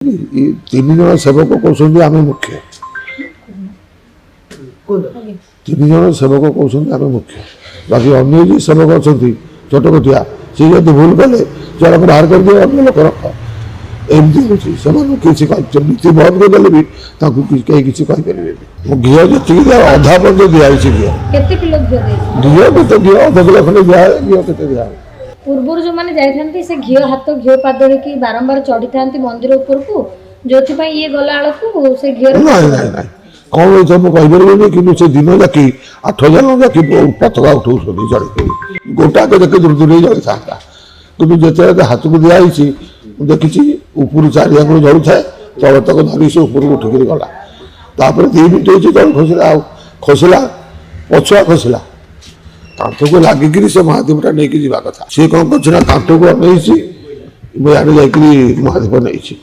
तीन जन सेवक कहते आम मुख्य तीन जन सेवक कहते आम मुख्य बाकी अन्य जी सेवक अच्छा छोट कटिया सी जब भूल कले जन को बाहर कर दिए अन्य लोक रख एमती हूँ किसी नीति बंद करदे भी कहीं किसी कहींपारे घी जी अधा पर्यटन दिखाई घी के घी अध किलो खंडे दिए घी के दिया पूर्व जो मैंने जाते से घी हाथ घी पाद कि बारंबार चढ़ी था मंदिर उपरकू जो ये गला बेलू से घी कौन ये सब कहीपर कि से दिन जाकि 8 जन जाकि पताका उठाऊ चढ़ी गोटा के देखे दूर दूर जड़ी था कि जिते हाथ को दिखाई देखी ऊपर चारियाक जड़ू थाए तल तक धरी से ऊपर उठिक गला 2 मिनट हो जल खसला खसला पछुआ खसला कांथ को लगिक से महादीपटा नहीं जावा कथा सी कौन कर कांथ को अनई इे जा महादीप नहीं